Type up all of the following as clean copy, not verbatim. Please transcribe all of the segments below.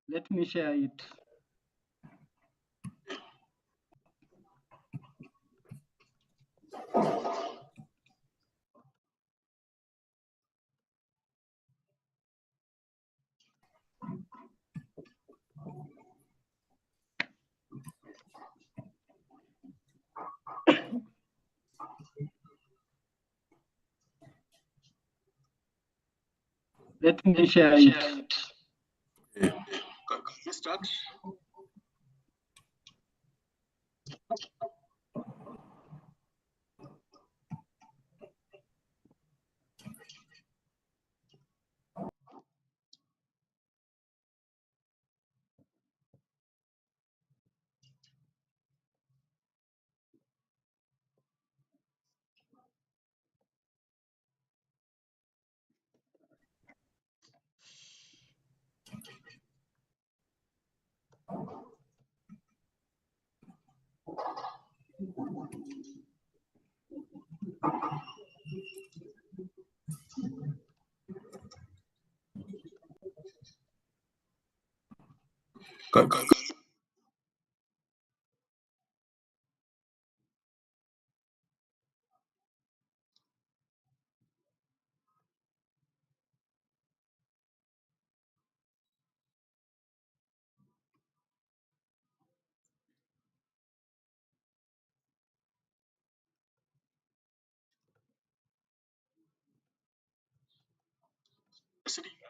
Let me share it. Let me share it. Can we start?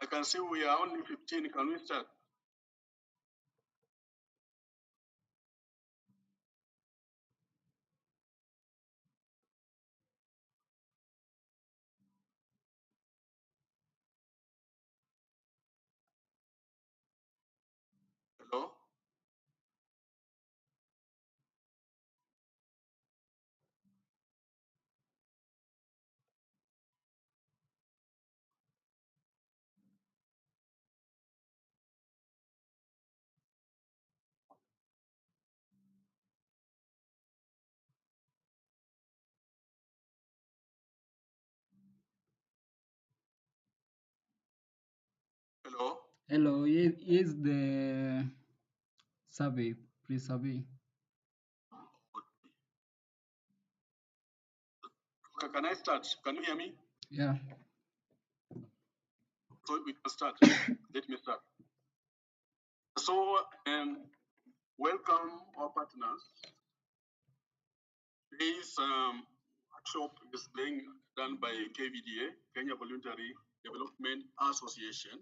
I can see we are only 15. Can we start? Hello? Hello? Hello, is the survey, please survey. Okay, can I start? Can you hear me? Yeah. So we can start. Let me start. So, welcome our partners. Today's workshop is being done by KVDA, Kenya Voluntary Development Association.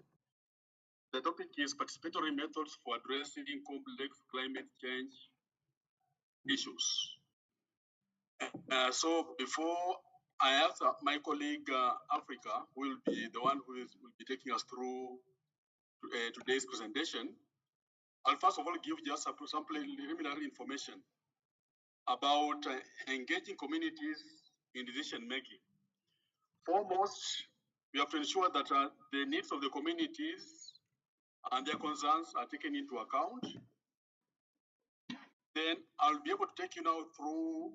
The topic is participatory methods for addressing complex climate change issues. So before I ask my colleague Africa, who will be the one who will be taking us through today's presentation, I'll first of all give just some preliminary information about engaging communities in decision making. Foremost, we have to ensure that the needs of the communities and their concerns are taken into account. Then I'll be able to take you now through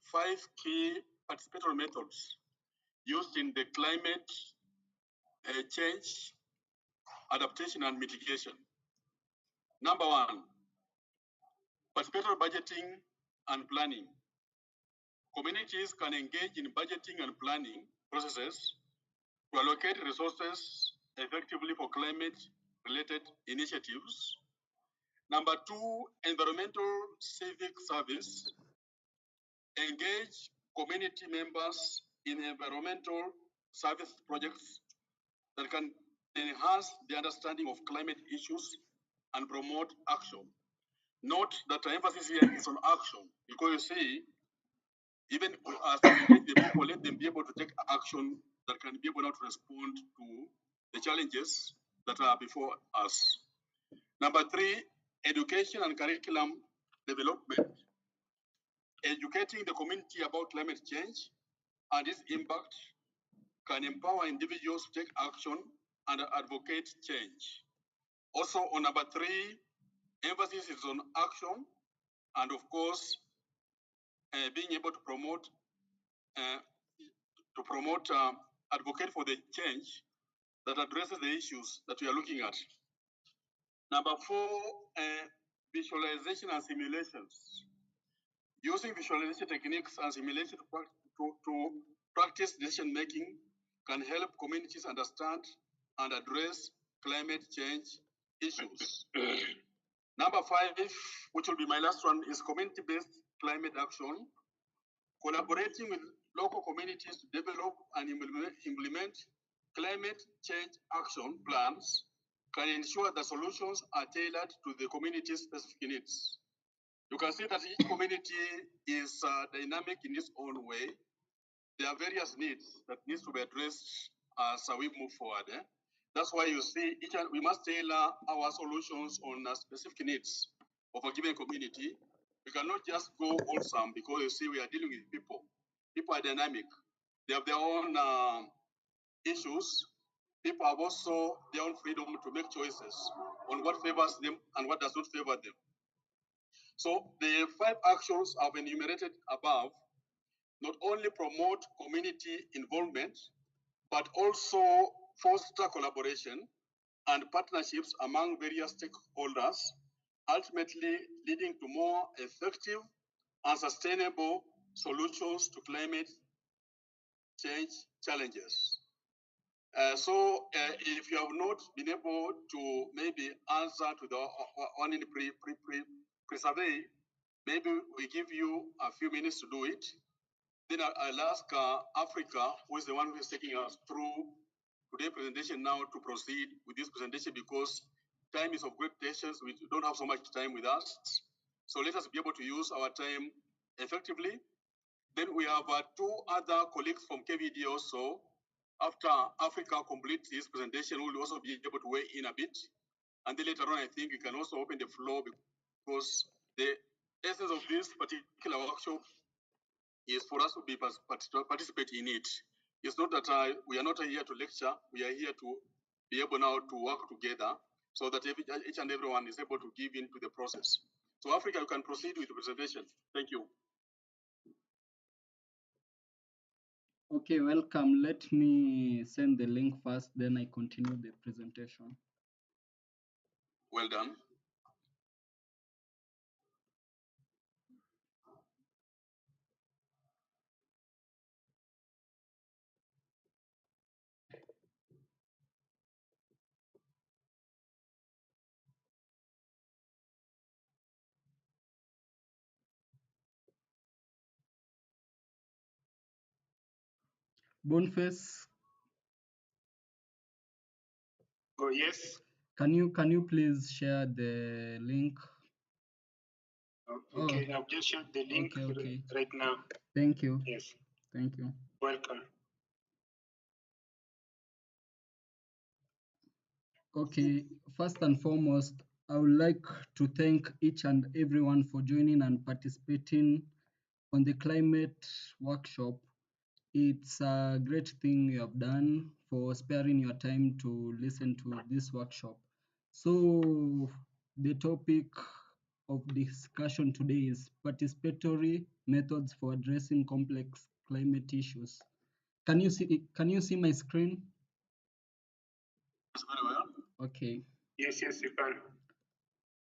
5 key participatory methods used in the climate change, adaptation, and mitigation. Number 1, participatory budgeting and planning. Communities can engage in budgeting and planning processes to allocate resources effectively for climate-related initiatives. Number 2, environmental civic service. Engage community members in environmental service projects that can enhance the understanding of climate issues and promote action. Note that the emphasis here is on action, because you see, even as we engage the people, let them be able to take action that can be able to respond to the challenges that are before us. Number 3, education and curriculum development. Educating the community about climate change and its impact can empower individuals to take action and advocate change. Also, on number 3, emphasis is on action and, of course, being able to promote, advocate for the change that addresses the issues that we are looking at. Number 4, visualization and simulations. Using visualization techniques and simulation to practice decision making can help communities understand and address climate change issues. Number 5, which will be my last one, is community-based climate action. Collaborating with local communities to develop and implement climate change action plans can ensure that solutions are tailored to the community's specific needs. You can see that each community is dynamic in its own way. There are various needs that needs to be addressed as we move forward. That's why you see we must tailor our solutions on specific needs of a given community. We cannot just go wholesome because you see we are dealing with people. People are dynamic. They have their own issues. People have also their own freedom to make choices on what favors them and what does not favor them. So the 5 actions I've enumerated above not only promote community involvement, but also foster collaboration and partnerships among various stakeholders, ultimately leading to more effective and sustainable solutions to climate change challenges. So if you have not been able to maybe answer to the one in pre-survey, maybe we give you a few minutes to do it. Then I'll ask Africa, who is the one who is taking us through today's presentation now, to proceed with this presentation because time is of great patience. We don't have so much time with us. So let us be able to use our time effectively. Then we have 2 other colleagues from KVD also. After Africa completes this presentation, we'll also be able to weigh in a bit. And then later on, I think we can also open the floor because the essence of this particular workshop is for us to participate in it. It's not that we are not here to lecture. We are here to be able now to work together so that each and everyone is able to give in to the process. So Africa, you can proceed with the presentation. Thank you. Okay, welcome. Let me send the link first, then I continue the presentation. Well done. Boniface, Oh, yes. can you please share the link? Okay, I've just shared the link Okay. right now. Thank you. Yes. Thank you. Welcome. Okay, first and foremost, I would like to thank each and everyone for joining and participating on the climate workshop. It's a great thing you have done for sparing your time to listen to this workshop. So the topic of discussion today is participatory methods for addressing complex climate issues. Can you see my screen? Very well. Okay. Yes, you can.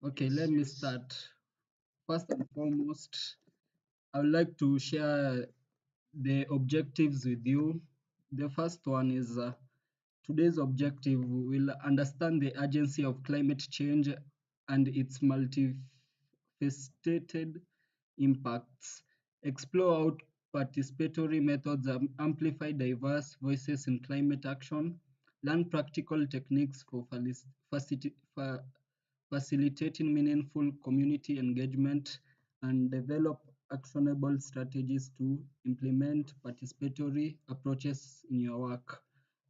Okay, Yes, let me start. First and foremost, I would like to share the objectives with you. The first one is today's objective will understand the urgency of climate change and its multifaceted impacts, explore how participatory methods amplify diverse voices in climate action, learn practical techniques for facilitating meaningful community engagement, and develop actionable strategies to implement participatory approaches in your work.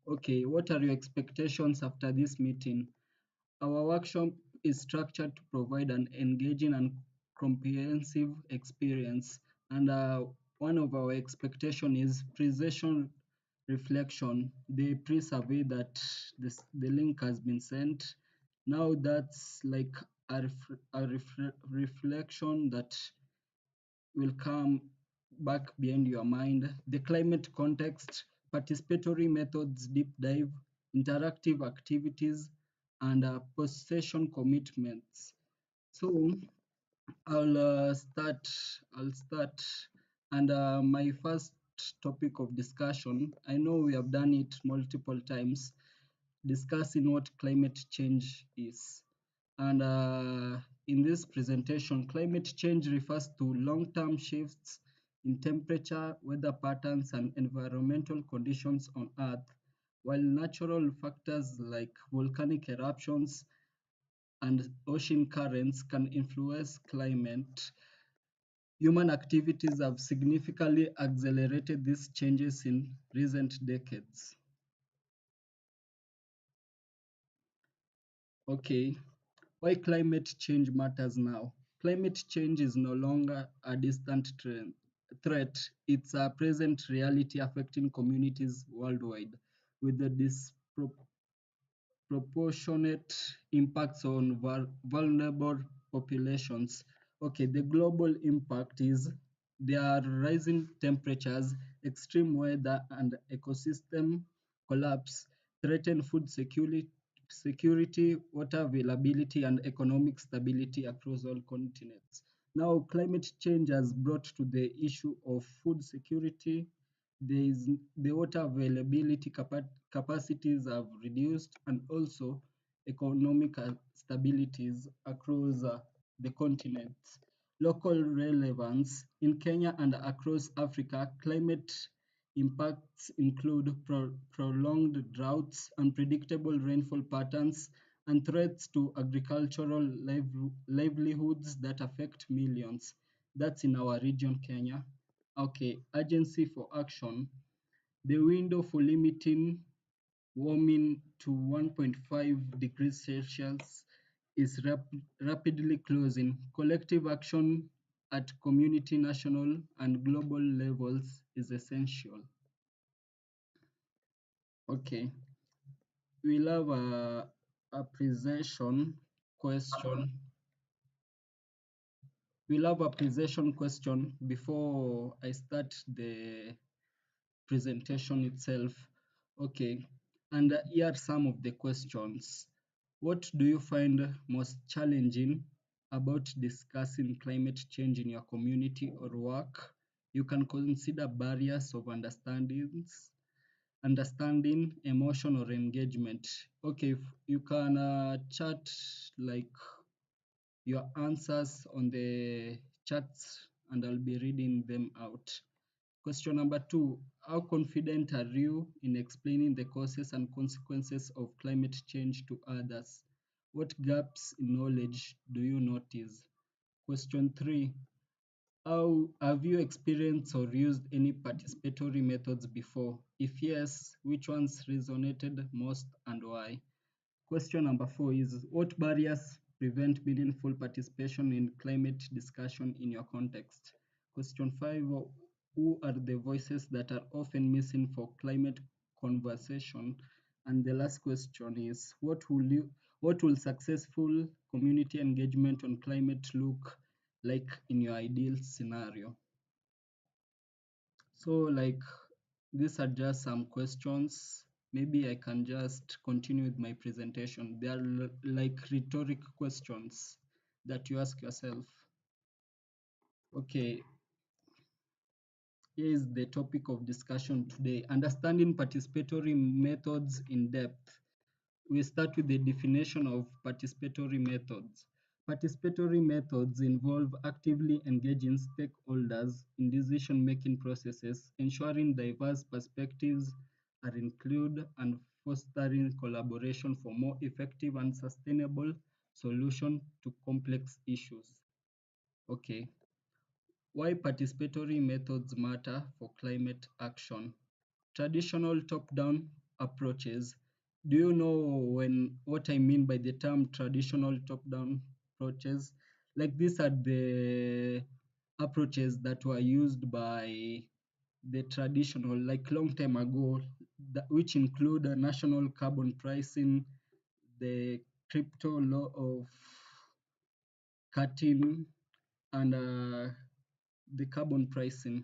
Okay, what are your expectations after this meeting? Our workshop is structured to provide an engaging and comprehensive experience, and one of our expectation is presentation reflection. The pre-survey that the link has been sent. Now that's like a reflection that will come back behind your mind. The climate context, participatory methods deep dive, interactive activities, and possession commitments. So I'll start. I'll start. And my first topic of discussion, I know we have done it multiple times, discussing what climate change is. And in this presentation, climate change refers to long-term shifts in temperature, weather patterns, and environmental conditions on Earth, while natural factors like volcanic eruptions and ocean currents can influence climate. Human activities have significantly accelerated these changes in recent decades. Okay, why climate change matters now? Climate change is no longer a distant threat, it's a present reality affecting communities worldwide with the proportionate impacts on vulnerable populations. Okay, the global impact is there are rising temperatures, extreme weather, and ecosystem collapse threaten food security, water availability, and economic stability across all continents. Now, climate change has brought to the issue of food security. There is the water availability capacities have reduced, and also economic stabilities across the continents. Local relevance in Kenya and across Africa, climate impacts include prolonged droughts, unpredictable rainfall patterns, and threats to agricultural livelihoods that affect millions. That's in our region, Kenya. Okay, urgency for action. The window for limiting warming to 1.5 degrees Celsius is rapidly closing. Collective action at community, national, and global levels is essential. Okay, we'll have a presentation question. We'll have a presentation question before I start the presentation itself. Okay, and here are some of the questions. What do you find most challenging about discussing climate change in your community or work? You can consider barriers of understanding, emotion, or engagement. Okay, you can chat like your answers on the chats and I'll be reading them out. Question number two, how confident are you in explaining the causes and consequences of climate change to others? What gaps in knowledge do you notice? Question three, how have you experienced or used any participatory methods before? If yes, which ones resonated most and why? Question number four is what barriers prevent meaningful participation in climate discussion in your context? Question five, who are the voices that are often missing for climate conversation? And the last question is what will successful community engagement on climate look like in your ideal scenario? So like these are just some questions. Maybe I can just continue with my presentation. They are like rhetoric questions that you ask yourself. Okay, here is the topic of discussion today, understanding participatory methods in depth. We start with the definition of participatory methods. Participatory methods involve actively engaging stakeholders in decision-making processes, ensuring diverse perspectives are included and fostering collaboration for more effective and sustainable solution to complex issues. Okay, why participatory methods matter for climate action? Traditional top-down approaches. Do you know what I mean by the term traditional top-down approaches? Like these are the approaches that were used by the traditional, like long time ago, which include a national carbon pricing, the crypto law of cutting, and the carbon pricing.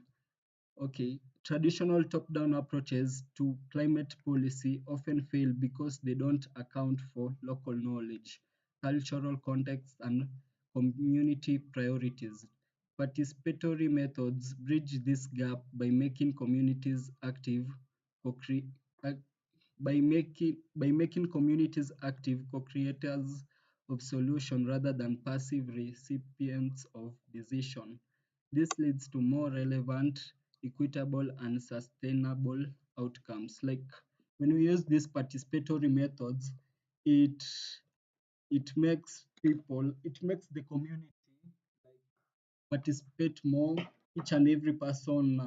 Okay, Traditional top-down approaches to climate policy often fail because they don't account for local knowledge, cultural context, and community priorities. Participatory methods bridge this gap by making communities active, co-cre- ac- by making communities active co-creators of solution rather than passive recipients of decision. This leads to more relevant, equitable, and sustainable outcomes. Like when we use these participatory methods, it it makes the community participate more. Each and every person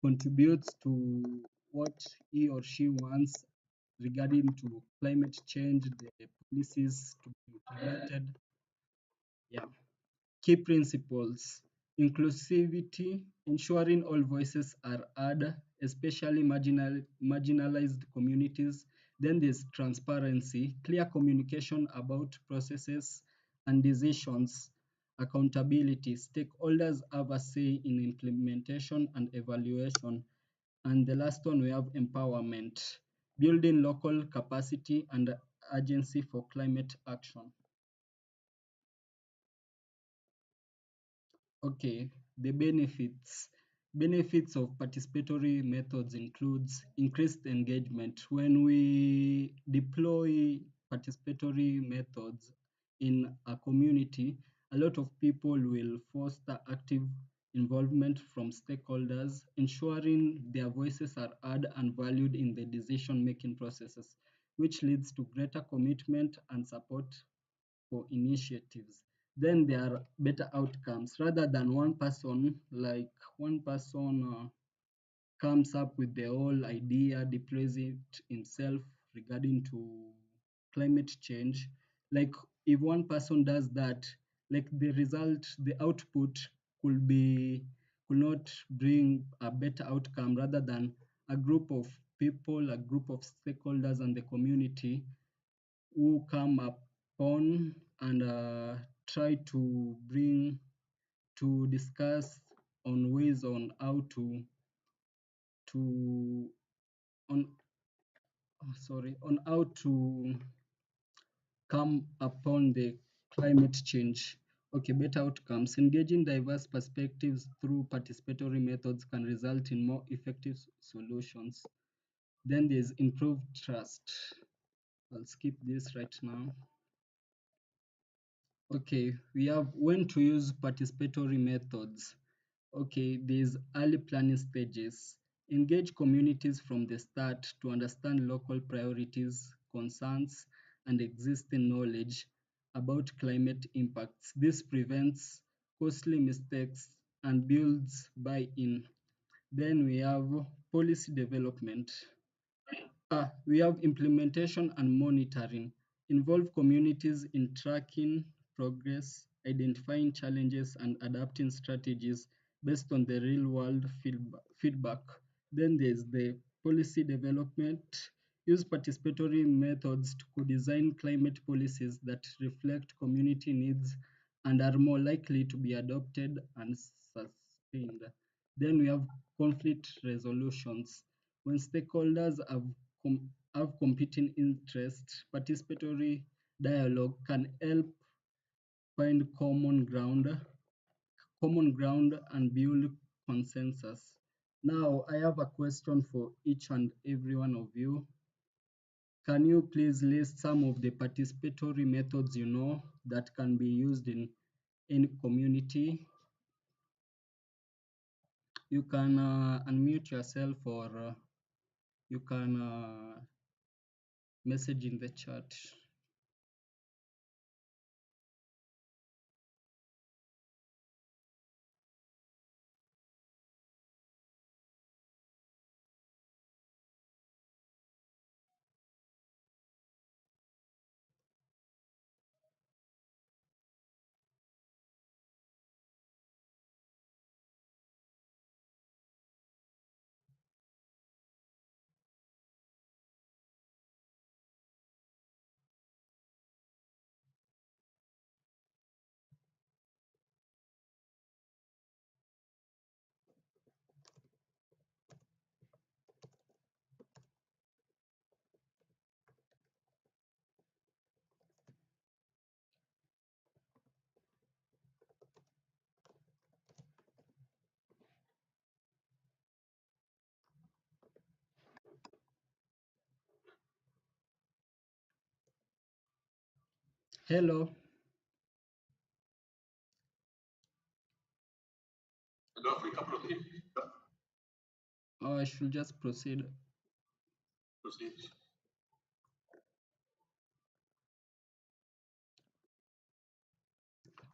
contributes to what he or she wants regarding to climate change, the policies to be implemented. Yeah. Key principles: inclusivity, ensuring all voices are heard, especially marginalized communities. Then there's transparency, clear communication about processes and decisions, accountability. Stakeholders have a say in implementation and evaluation. And the last one, we have empowerment, building local capacity and agency for climate action. Okay, the benefits. Benefits of participatory methods includes increased engagement. When we deploy participatory methods in a community, a lot of people will foster active involvement from stakeholders, ensuring their voices are heard and valued in the decision-making processes, which leads to greater commitment and support for initiatives. Then there are better outcomes rather than one person comes up with the whole idea, deploys it himself regarding to climate change. Like if one person does that, like the result, the output could not bring a better outcome rather than a group of people, a group of stakeholders and the community who come upon and try to bring to discuss on ways on how to on on how to come upon the climate change. Okay, better outcomes. Engaging diverse perspectives through participatory methods can result in more effective solutions. Then there's improved trust. I'll skip this right now. Okay, we have when to use participatory methods. Okay, there's early planning stages. Engage communities from the start to understand local priorities, concerns, and existing knowledge about climate impacts. This prevents costly mistakes and builds buy-in. Then we have policy development. We have implementation and monitoring. Involve communities in tracking progress, identifying challenges, and adapting strategies based on the real world feedback. Then there's the policy development. Use participatory methods to co-design climate policies that reflect community needs and are more likely to be adopted and sustained. Then we have conflict resolutions. When stakeholders have competing interests, participatory dialogue can help find common ground and build consensus. Now, I have a question for each and every one of you. Can you please list some of the participatory methods you know that can be used in any community? You can unmute yourself or you can message in the chat. Hello. Hello, Africa, proceed. Oh, I should just proceed. Proceed.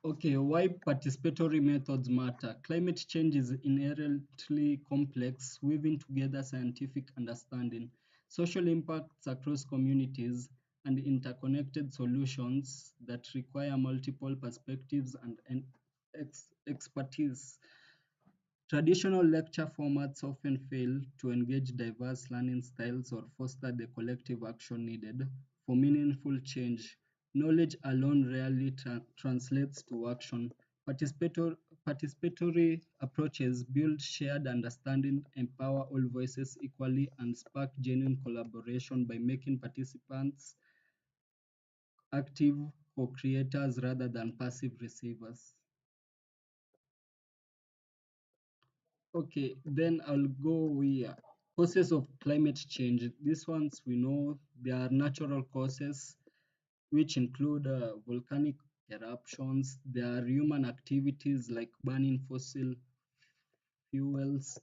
Okay, why participatory methods matter. Climate change is inherently complex, weaving together scientific understanding, social impacts across communities, and interconnected solutions that require multiple perspectives and expertise. Traditional lecture formats often fail to engage diverse learning styles or foster the collective action needed for meaningful change. Knowledge alone rarely translates to action. Participator- Participatory approaches build shared understanding, empower all voices equally, and spark genuine collaboration by making participants active co creators rather than passive receivers. Okay, then I'll go here. Causes of climate change. These ones we know they are natural causes, which include volcanic eruptions. There are human activities like burning fossil fuels.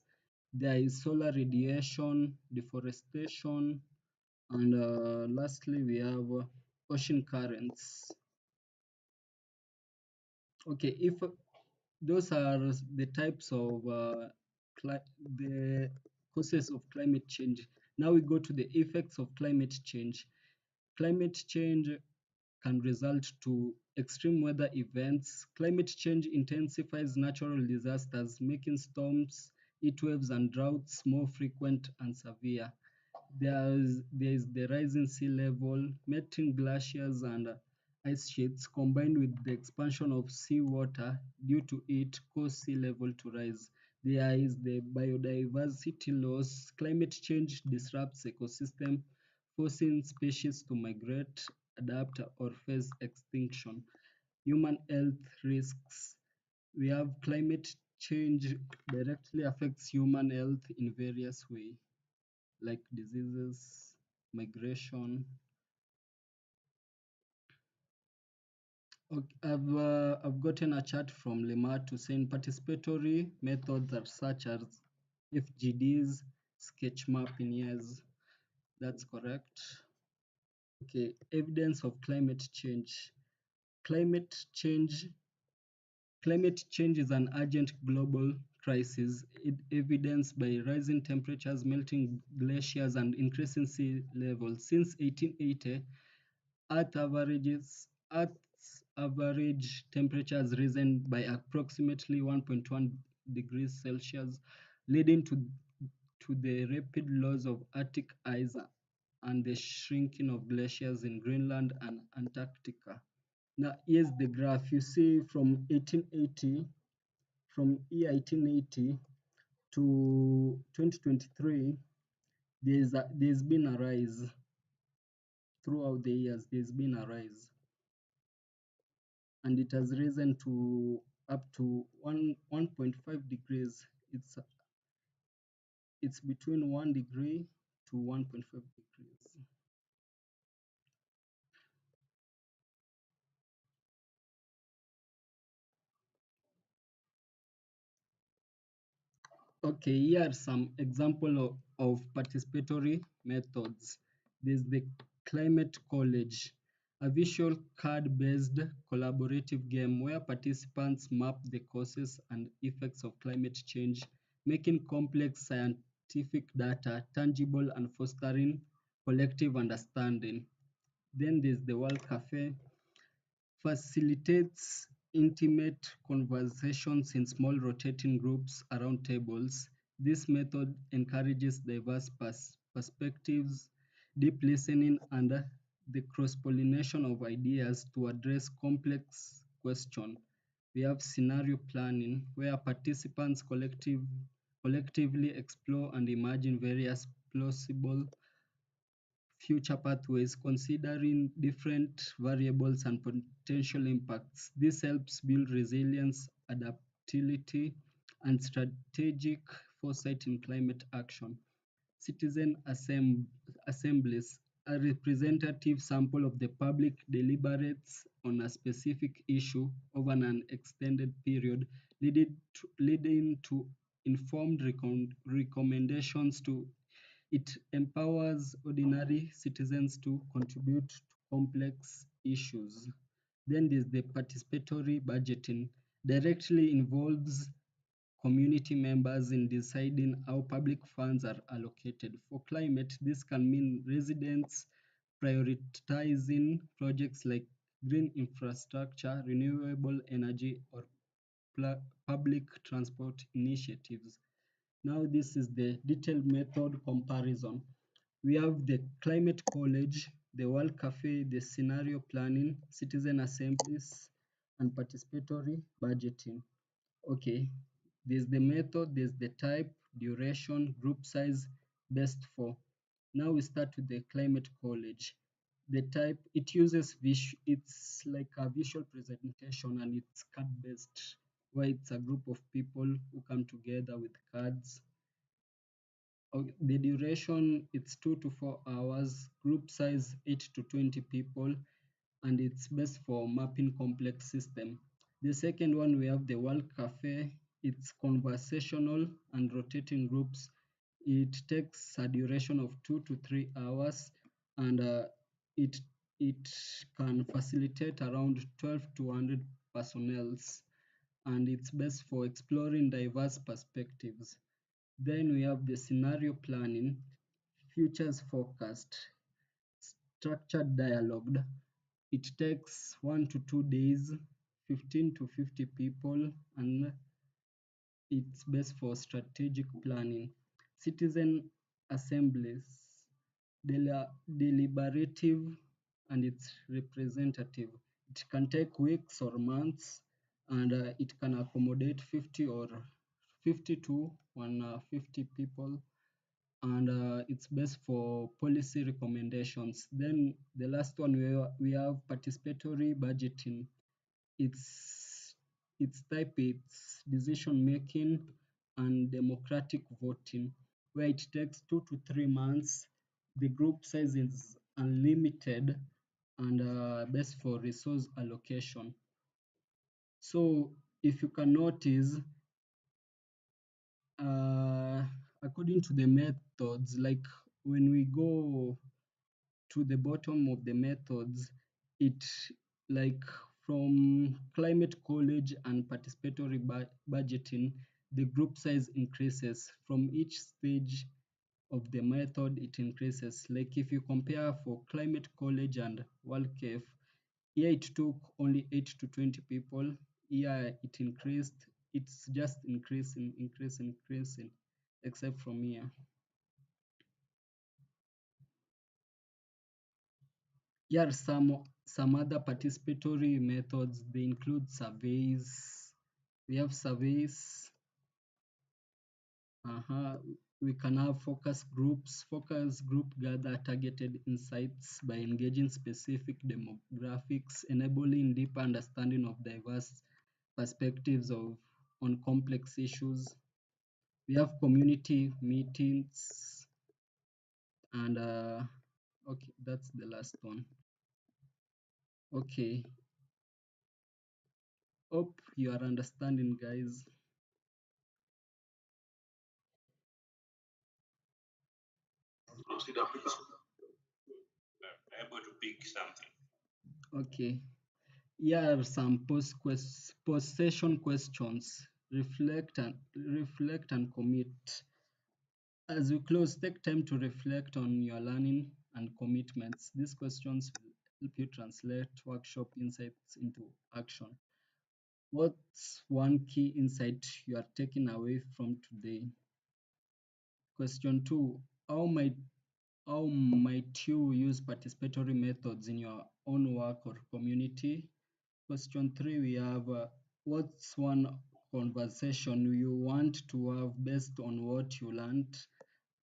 There is solar radiation, deforestation, and lastly we have ocean currents. Okay, if those are the types of the causes of climate change. Now we go to the effects of climate change. Climate change can result to extreme weather events. Climate change intensifies natural disasters, making storms, heat waves, and droughts more frequent and severe. There is the rising sea level, melting glaciers and ice sheets combined with the expansion of seawater due to it cause sea level to rise. There is the biodiversity loss. Climate change disrupts ecosystem, forcing species to migrate, adapt, or face extinction. Human health risks. We have climate change directly affects human health in various ways like diseases, migration. Okay, I've gotten a chart from Lemar saying participatory methods are such as FGDs, sketch map in years. That's correct. Okay, evidence of climate change. Climate change Climate change is an urgent global crisis, evidenced by rising temperatures, melting glaciers, and increasing sea levels. Since 1880, Earth's average temperature has risen by approximately 1.1 degrees Celsius, leading to the rapid loss of Arctic ice and the shrinking of glaciers in Greenland and Antarctica. Now, here's the graph. You see from year 1880 to 2023, there's been a rise throughout the years. There's been a rise, and it has risen to up to 1.5 degrees. It's between 1 degree to 1.5 degrees. Okay, here are some example of participatory methods. There's the Climate College, a visual card-based collaborative game where participants map the causes and effects of climate change, making complex scientific data tangible and fostering collective understanding. Then there's the World Cafe, facilitates intimate conversations in small rotating groups around tables. This method encourages diverse perspectives, deep listening, and the cross pollination of ideas to address complex questions. We have scenario planning, where participants collectively explore and imagine various plausible future pathways, considering different variables and potential impacts. This helps build resilience, adaptability, and strategic foresight in climate action. Citizen assemblies. a representative sample of the public deliberates on a specific issue over an extended period, leading to informed recommendations to it empowers ordinary citizens to contribute to complex issues. Then there's the participatory budgeting, directly involves community members in deciding how public funds are allocated. For climate, this can mean residents prioritizing projects like green infrastructure, renewable energy, or public transport initiatives. Now, this is the detailed method comparison. We have the climate college, the World Cafe, the scenario planning, citizen assemblies, and participatory budgeting. Okay, there's the method, there's the type, duration, group size, best for. Now we start with the climate college. The type, it uses it's like a visual presentation and it's card based, where it's a group of people who come together with cards. The duration, it's 2 to 4 hours, group size 8 to 20 people, and it's best for mapping complex system. The second one, we have the World Cafe. It's conversational and rotating groups. It takes a duration of 2 to 3 hours, and it it can facilitate around 12 to 100 personnels, and it's best for exploring diverse perspectives. Then we have the scenario planning, futures forecast, structured dialogue. It takes 1 to 2 days, 15 to 50 people, and it's best for strategic planning. Citizen assemblies, deliberative, and it's representative. It can take weeks or months, and it can accommodate 50 to 150 people, and it's best for policy recommendations. Then the last one, we have participatory budgeting. Its its type, it's decision making and democratic voting, where it takes 2 to 3 months. The group size is unlimited and best for resource allocation. So if you can notice, uh, according to the methods, like when we go to the bottom of the methods, it like from climate college and participatory budgeting, the group size increases from each stage of the method. It increases, like if you compare for climate college and world cave, here it took only 8 to 20 people. Here it increased, it's just increasing, except from here. Here are some other participatory methods. They include surveys. We have surveys. We can have focus groups. Focus group gather targeted insights by engaging specific demographics, enabling deeper understanding of diverse perspectives on complex issues. We have community meetings, and okay, that's the last one. Okay, hope you are understanding, guys. Able to pick something. Okay. Here are some post-session questions. Reflect and commit. As you close, take time to reflect on your learning and commitments. These questions will help you translate workshop insights into action. What's one key insight you are taking away from today? Question two, how might how might you use participatory methods in your own work or community? Question three, we have what's one conversation you want to have based on what you learned?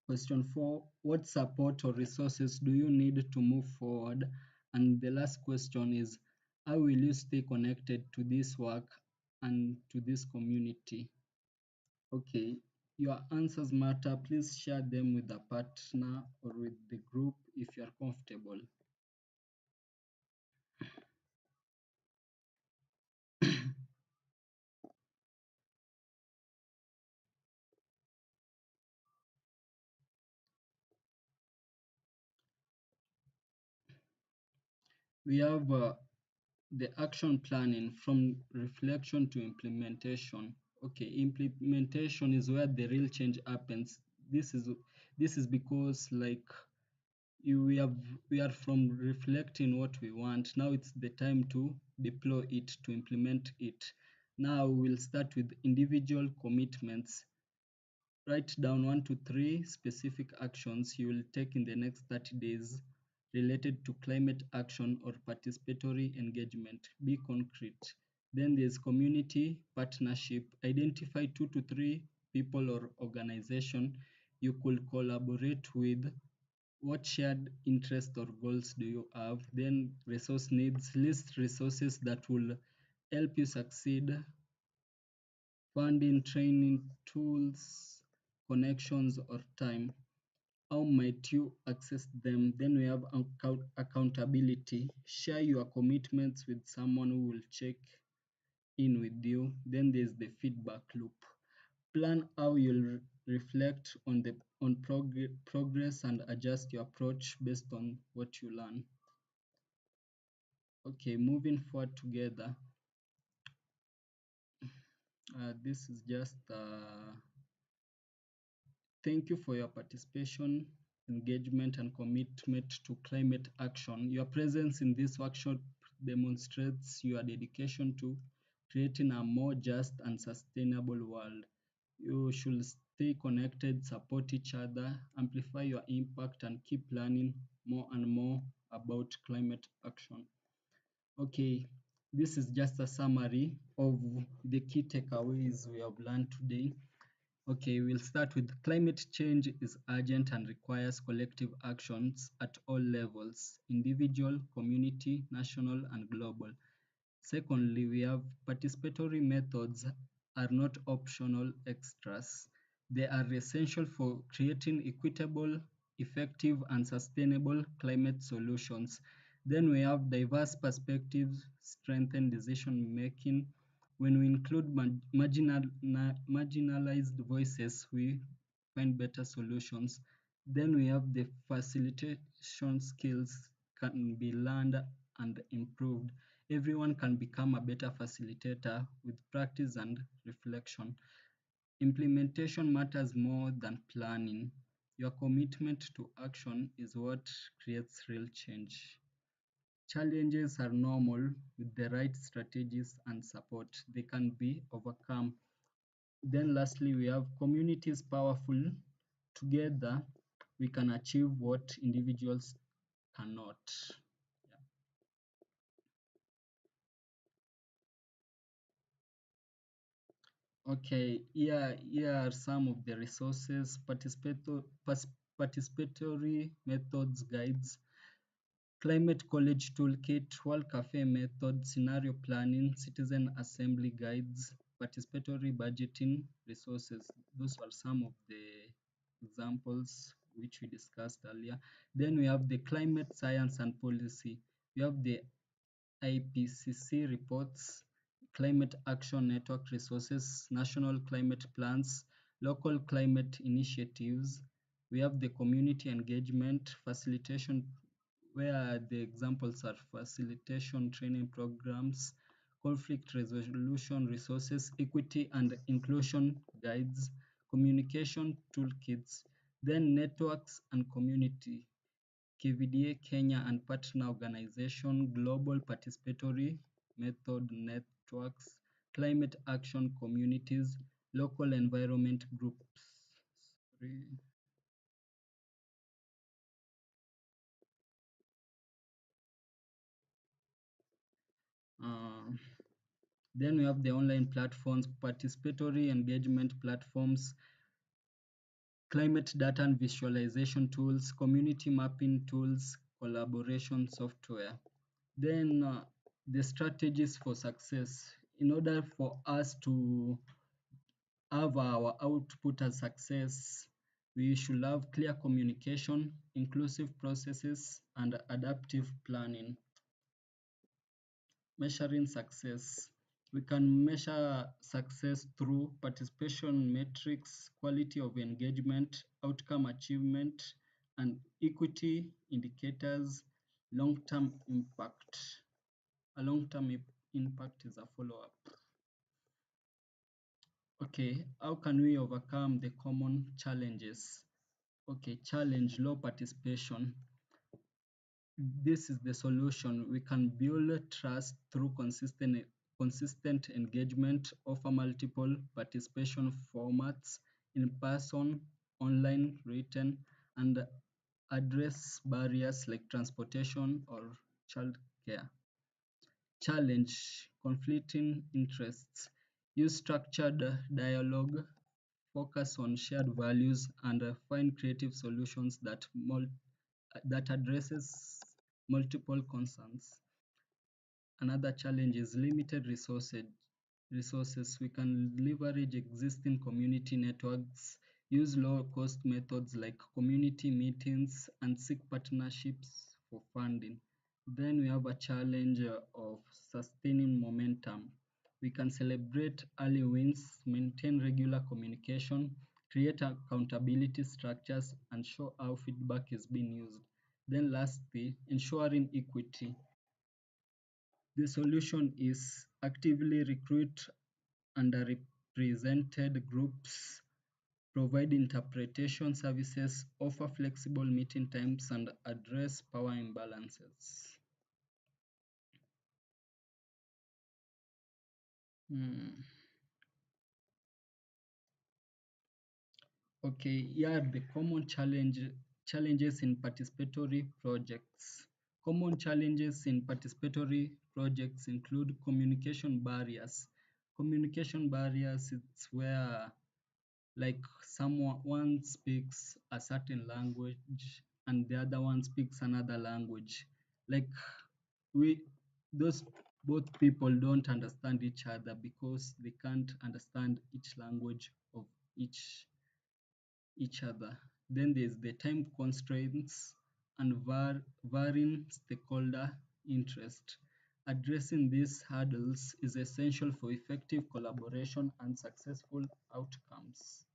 Question four, what support or resources do you need to move forward? And the last question is, how will you stay connected to this work and to this community? Okay, Your answers matter. Please share them with a partner or with the group if you are comfortable. We have the action planning from reflection to implementation. Okay, implementation is where the real change happens. This is because like you we are from reflecting what we want. Now it's the time to deploy it, to implement it. Now we'll start with individual commitments. Write down 1 to 3 specific actions you will take in the next 30 days related to climate action or participatory engagement. Be concrete. Then there's community partnership. Identify 2 to 3 people or organization you could collaborate with. What shared interests or goals do you have? Then resource needs. List resources that will help you succeed: funding, training, tools, connections, or time. How might you access them? Then we have accountability. Share your commitments with someone who will check in with you. Then there's the feedback loop. Plan how you'll reflect on the progress and adjust your approach based on what you learn. Okay, moving forward together. This is just thank you for your participation, engagement, and commitment to climate action. Your presence in this workshop demonstrates your dedication to creating a more just and sustainable world. You should stay connected, support each other, amplify your impact, and keep learning more and more about climate action. Okay, this is just a summary of the key takeaways we have learned today. Okay, we'll start with climate change is urgent and requires collective actions at all levels: individual, community, national, and global. Secondly, we have participatory methods are not optional extras. They are essential for creating equitable, effective, and sustainable climate solutions. Then we have diverse perspectives, strengthen decision making. When we include marginalized voices, we find better solutions. Then we have the facilitation skills can be learned and improved. Everyone can become a better facilitator with practice and reflection. Implementation matters more than planning. Your commitment to action is what creates real change. Challenges are normal. With the right strategies and support, they can be overcome. Then lastly, we have communities powerful. Together, we can achieve what individuals cannot. Okay, here are some of the resources: participatory methods guides, climate college toolkit, World Cafe method, scenario planning, citizen assembly guides, participatory budgeting resources. Those are some of the examples which we discussed earlier. Then we have the climate science and policy. We have the IPCC reports, climate action network resources, national climate plans, local climate initiatives. We have the community engagement facilitation, where the examples are facilitation training programs, conflict resolution resources, equity and inclusion guides, communication toolkits, then networks and community. KVDA Kenya and partner organization, global participatory method networks, climate action communities, local environment groups. Sorry. Uh, then we have the online platforms, participatory engagement platforms, climate data and visualization tools, community mapping tools, collaboration software. Then the strategies for success. In order for us to have our output as success. We should have clear communication, inclusive processes, and adaptive planning. Measuring success. We can measure success through participation metrics, quality of engagement, outcome achievement, and equity indicators, long-term impact. A long-term impact is a follow-up. Okay, how can we overcome the common challenges? Okay, challenge low participation. This is the solution. We can build trust through consistent engagement, offer multiple participation formats in person, online, written, and address barriers like transportation or childcare. Challenge conflicting interests. Use structured dialogue, focus on shared values, and find creative solutions that addresses multiple concerns. Another challenge is limited resources. We can leverage existing community networks, use low-cost methods like community meetings, and seek partnerships for funding. Then we have a challenge of sustaining momentum. We can celebrate early wins, maintain regular communication, create accountability structures, and show how feedback is being used. Then lastly, ensuring equity. The solution is actively recruit underrepresented groups, provide interpretation services, offer flexible meeting times, and address power imbalances. Hmm. Okay, here are the challenges in participatory projects. Common challenges in participatory projects include communication barriers. Communication barriers is where like someone one speaks a certain language and the other one speaks another language. Like we those both people don't understand each other because they can't understand each language of each each other. Then there's the time constraints and varying stakeholder interest. Addressing these hurdles is essential for effective collaboration and successful outcomes.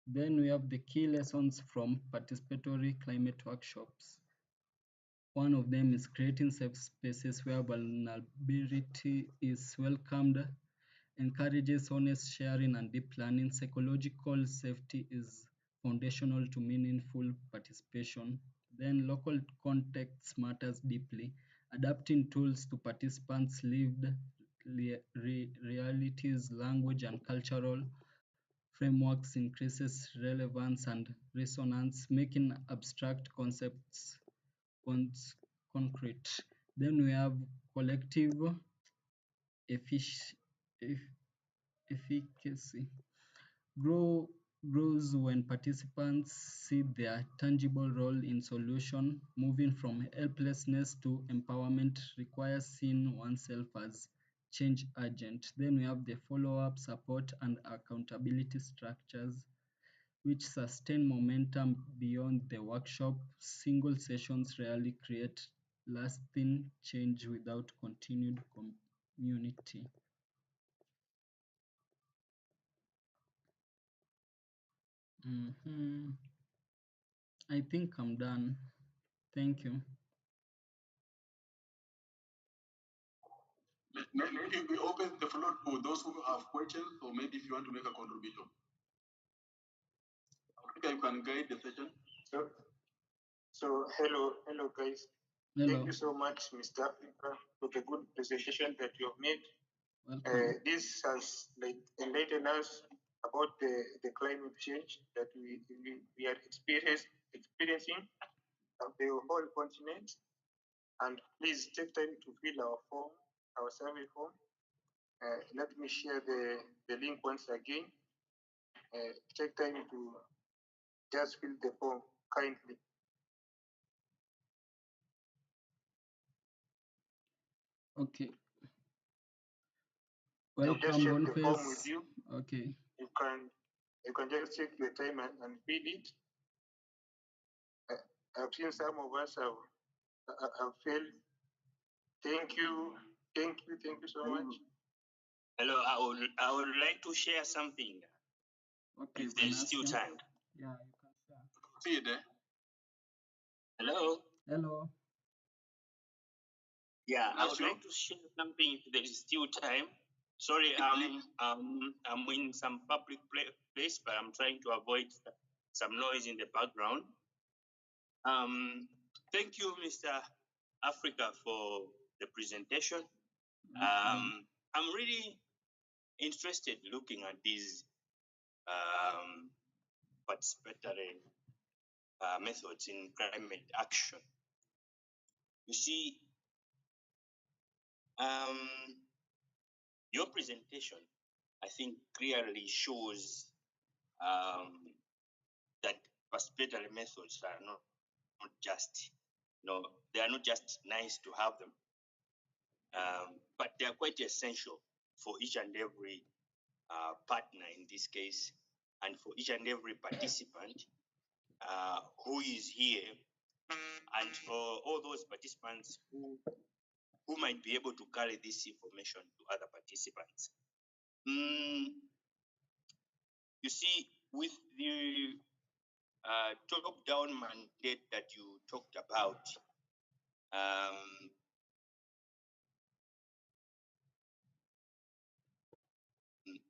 Then we have the key lessons from participatory climate workshops. One of them is creating safe spaces where vulnerability is welcomed, encourages honest sharing and deep learning. Psychological safety is foundational to meaningful participation. Then local context matters deeply. Adapting tools to participants' lived realities, language, and cultural frameworks increases relevance and resonance, making abstract concepts concrete. Then we have collective effic- eff- efficacy. Grow grows when participants see their tangible role in solution. Moving from helplessness to empowerment requires seeing oneself as change agent. Then we have the follow-up support and accountability structures which sustain momentum beyond the workshop. Single sessions rarely create lasting change without continued community. Mhm. I think I'm done. Thank you. Maybe we open the floor to those who have questions, or maybe if you want to make a contribution. Okay, you can guide the session. So, so hello guys. Thank Hello. you so much, Mr. Africa, for the good presentation that you have made. Welcome. This has like enlightened us about the climate change that we are experiencing of the whole continent. And please take time to fill our survey form. Let me share the link once again. Take time to just fill the form kindly. Okay. They'll just Welcome, share the form with Boniface. you. Okay. You can just take the time and feed it. I've seen some of us have failed. Thank you so much. Hello, I would like to share something Okay, if there's still Venancio. time. Yeah, you can share. Proceed. Hello. Hello. Yeah, I would Ignacio? like to share something if there is still time. Sorry, I'm in some public place, but I'm trying to avoid some noise in the background. Thank you, Mr. Africa, for the presentation. I'm really interested looking at these participatory methods in climate action. You see, your presentation, I think, clearly shows that participatory methods are not just, they are not just nice to have them, but they are quite essential for each and every partner in this case, and for each and every participant who is here, and for all those participants who might be able to carry this information to other participants. You see, with the top-down mandate that you talked about,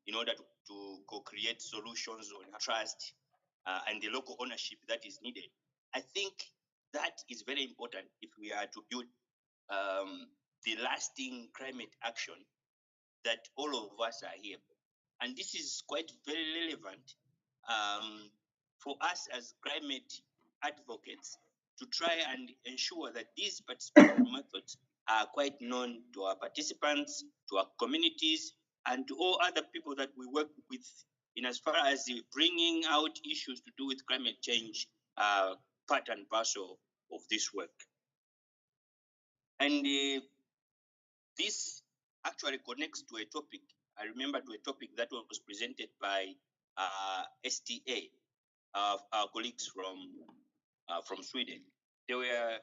in order to co-create solutions on trust and the local ownership that is needed, I think that is very important if we are to build the lasting climate action that all of us are here for. And this is quite very relevant for us as climate advocates to try and ensure that these participatory methods are quite known to our participants, to our communities, and to all other people that we work with in as far as bringing out issues to do with climate change part and parcel of this work. And this actually connects to a topic. I remember to a topic that was presented by STA, our colleagues from Sweden. They were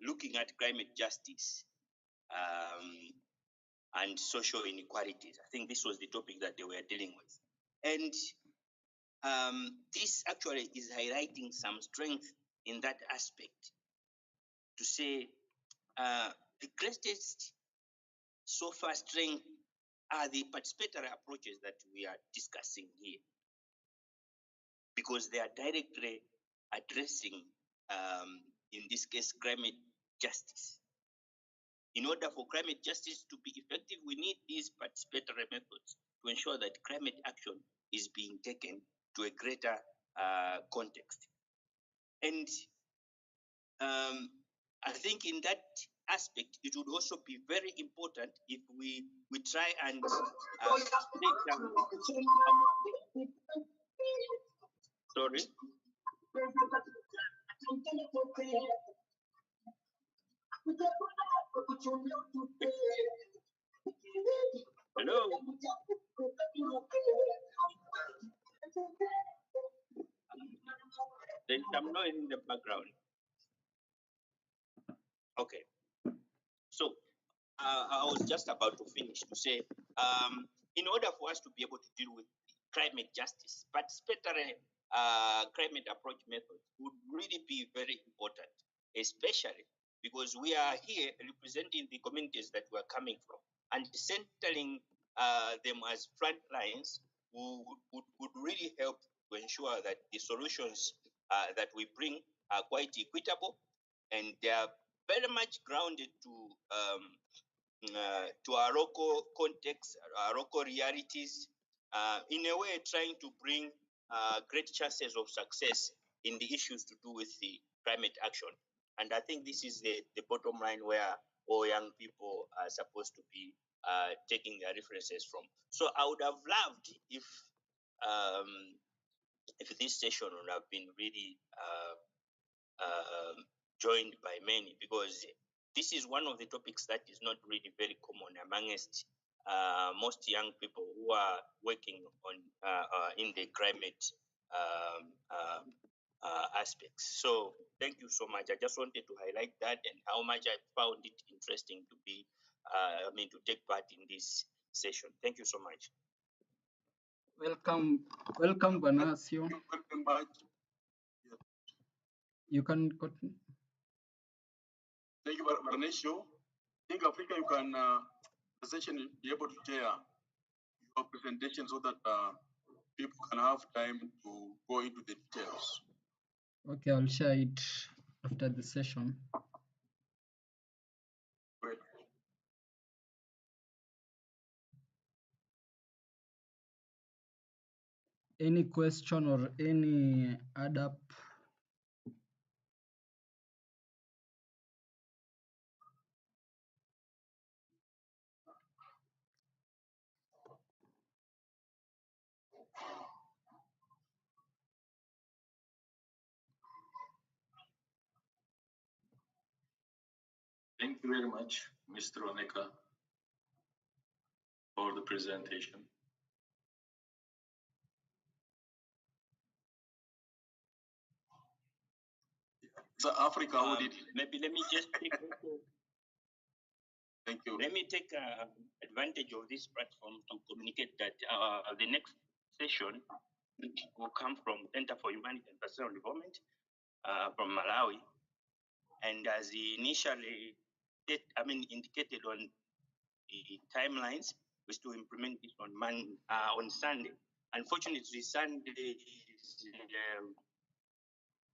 looking at climate justice and social inequalities. I think this was the topic that they were dealing with. And this actually is highlighting some strength in that aspect to say the greatest so far strength are the participatory approaches that we are discussing here, because they are directly addressing, in this case, climate justice. In order for climate justice to be effective, we need these participatory methods to ensure that climate action is being taken to a greater context. And I think in that aspect, it would also be very important if we try and sorry. Hello. There's some noise in the background. Okay. So I was just about to finish to say, in order for us to be able to deal with climate justice, participatory climate approach methods would really be very important, especially because we are here representing the communities that we are coming from, and centering them as front lines would really help to ensure that the solutions that we bring are quite equitable, and they are very much grounded to our local context, our local realities, in a way trying to bring great chances of success in the issues to do with the climate action. And I think this is the bottom line where all young people are supposed to be taking their references from. So I would have loved if this session would have been really joined by many, because this is one of the topics that is not really very common amongst most young people who are working on in the climate aspects. So thank you so much. I just wanted to highlight that and how much I found it interesting to be, to take part in this session. Thank you so much. Welcome, Vanasio. Thank you very much. You can continue. Thank you, Varnesio. I think Africa, you can the session be able to share your presentation so that people can have time to go into the details. Okay, I'll share it after the session. Great. Any question or any add up? Thank you very much, Mr. Oneka, for the presentation. So Africa, who did it? Maybe let me just take Thank you. Let me take advantage of this platform to communicate that the next session will come from Center for Humanity and Personal Development from Malawi. And as he initially indicated on the timelines, was to implement it on Sunday. Unfortunately, Sunday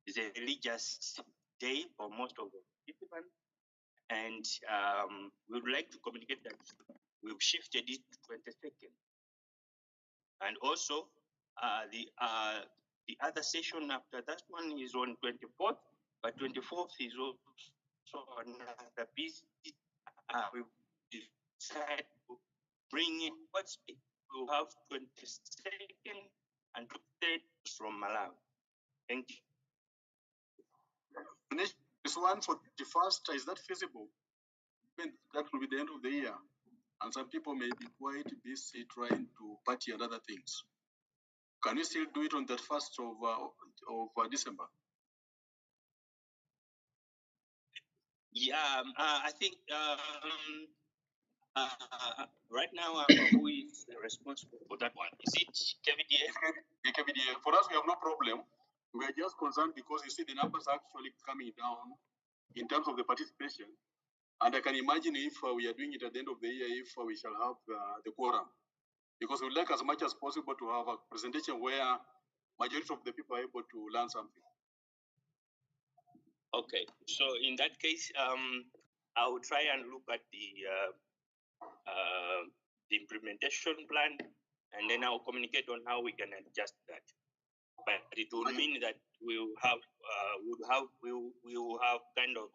is a religious day for most of the participants. And we would like to communicate that we've shifted it to 22nd. And also, the other session after that one is on 24th, but 24th is also another busy. We decided to bring it. We'll have 22nd and 23rd from Malawi. Thank you. This one for the first, is that feasible? That will be the end of the year. And some people may be quite busy trying to party and other things. Can we still do it on the 1st of December? Yeah, I think right now, who is responsible for that one? Is it KVDA? It's KVDA. For us, we have no problem. We are just concerned because you see the numbers are actually coming down in terms of the participation. And I can imagine if we are doing it at the end of the year, if we shall have the quorum. Because we would like as much as possible to have a presentation where majority of the people are able to learn something. Okay, so in that case, I will try and look at the implementation plan, and then I'll communicate on how we can adjust that. But it will mean that we will have kind of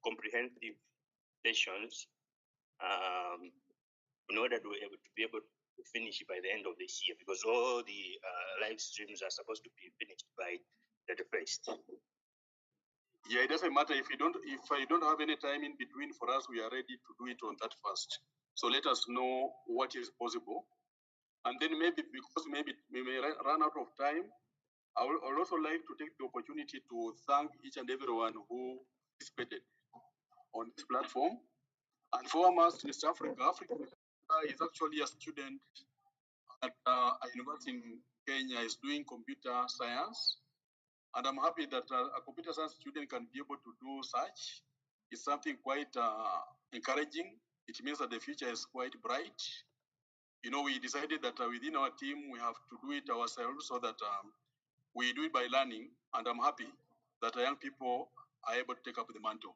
comprehensive sessions in order to be able to finish by the end of this year, because all the live streams are supposed to be finished by the first. Yeah, it doesn't matter if you don't have any time in between. For us, we are ready to do it on that first. So let us know what is possible, and then maybe because maybe we may run out of time, I would also like to take the opportunity to thank each and everyone who participated on this platform. And foremost, Mr. Africa. Africa is actually a student at a university in Kenya, is doing computer science. And I'm happy that a computer science student can be able to do such. It's something quite encouraging. It means that the future is quite bright. You know, we decided that within our team, we have to do it ourselves so that we do it by learning. And I'm happy that young people are able to take up the mantle.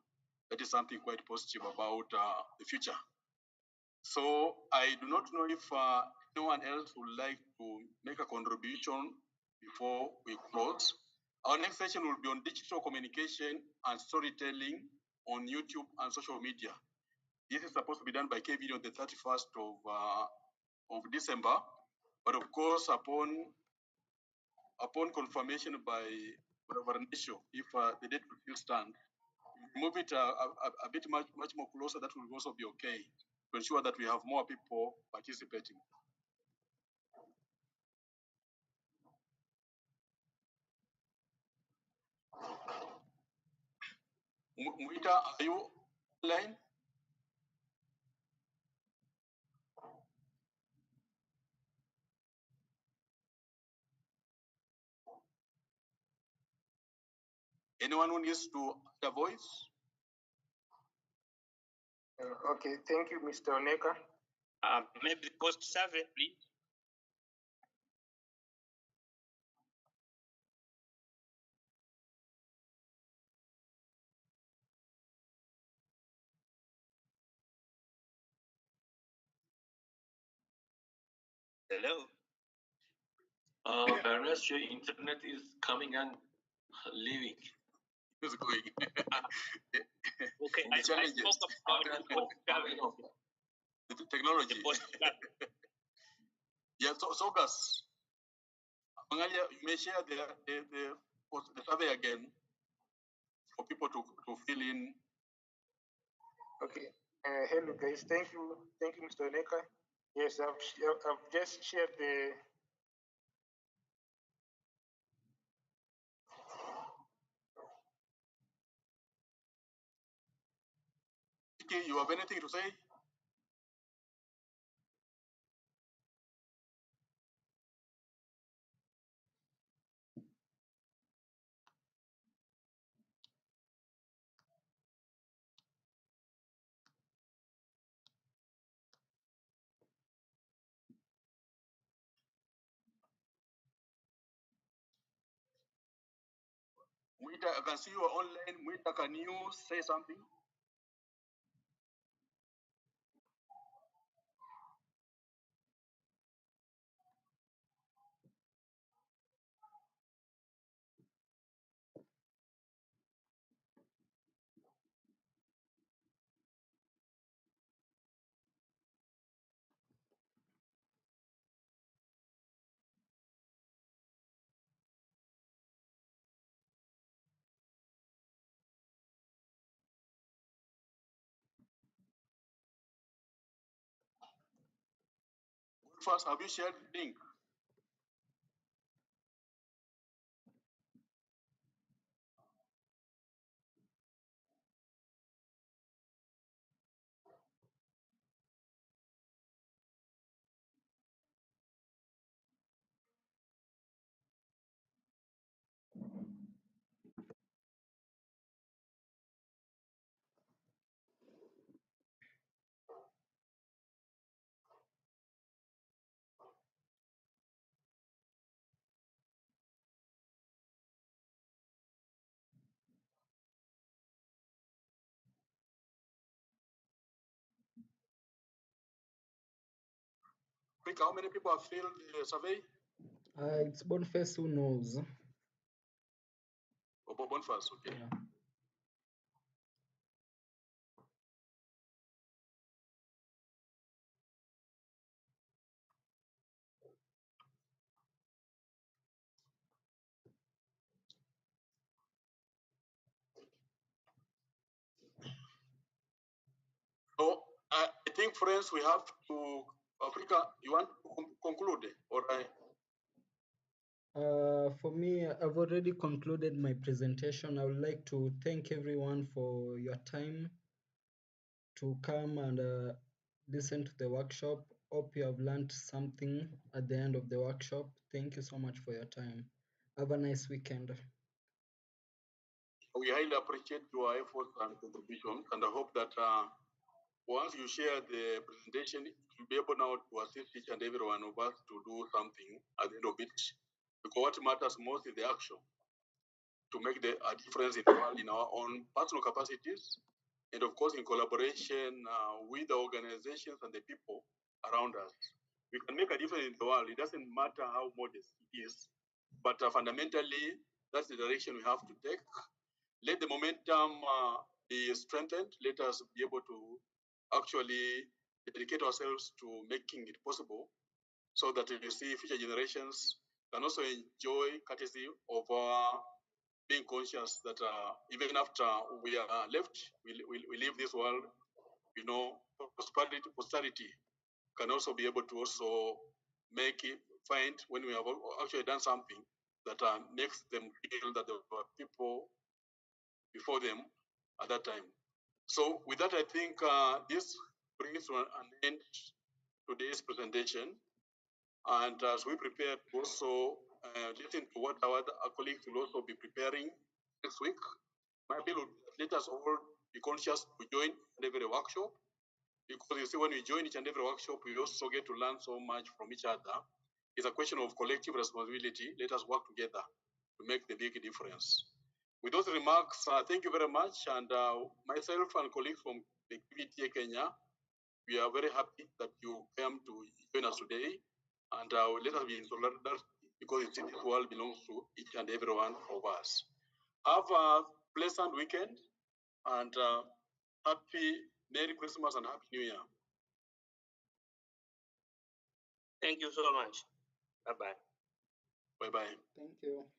That is something quite positive about the future. So I do not know if anyone else would like to make a contribution before we close. Our next session will be on digital communication and storytelling on YouTube and social media. This is supposed to be done by KVD on the 31st of December, but of course, upon confirmation by whatever nation, if the date will still stand, move it a bit much more closer, that will also be okay. to ensure that we have more people participating. Muita, are you online? Anyone who needs to add a voice? Okay, thank you, Mr. Oneka. Maybe post survey, please. Hello. Ernest, your internet is coming and leaving. Who's going? Okay, The I challenges. spoke about the post survey. The technology. The post survey. Yeah, so guys, Mangalia, you may share the survey again for people to fill in. Okay. Hello, guys. Thank you, Mr. Oneka. Yes, I've just shared the. Vicky, you have anything to say? Muita, I can see you are online. Muita, can you say something? First, have you shared the link? Quick, how many people have filled the survey? It's Boniface who knows. One first, okay. Yeah. So I think, friends, we have to Africa. You want to conclude, or For me, I've already concluded my presentation. I would like to thank everyone for your time to come and listen to the workshop. Hope you have learned something at the end of the workshop. Thank you so much for your time. Have a nice weekend. we highly appreciate your efforts and contributions, and I hope that once you share the presentation, you'll be able now to assist each and every one of us to do something at the end of it. Because what matters most is the action to make a difference in the world in our own personal capacities, and of course in collaboration with the organizations and the people around us. We can make a difference in the world. It doesn't matter how modest it is, but fundamentally, that's the direction we have to take. Let the momentum be strengthened. Let us be able to actually dedicate ourselves to making it possible so that you see future generations can also enjoy courtesy of our being conscious that even after we are left, we leave this world, posterity can also be able to also make it find when we have actually done something that makes them feel that there were people before them at that time. So with that, I think this brings to an end today's presentation. And as we prepare to also listen to what our colleagues will also be preparing next week, my appeal would let us all be conscious to join every workshop, because you see, when we join each and every workshop, we also get to learn so much from each other. It's a question of collective responsibility. Let us work together to make the big difference. With those remarks, thank you very much. And myself and colleagues from the PTA Kenya, we are very happy that you came to join us today. And let us be in solidarity, because this world belongs to each and every one of us. Have a pleasant weekend, and happy Merry Christmas and Happy New Year. Thank you so much. Bye-bye. Bye-bye. Thank you.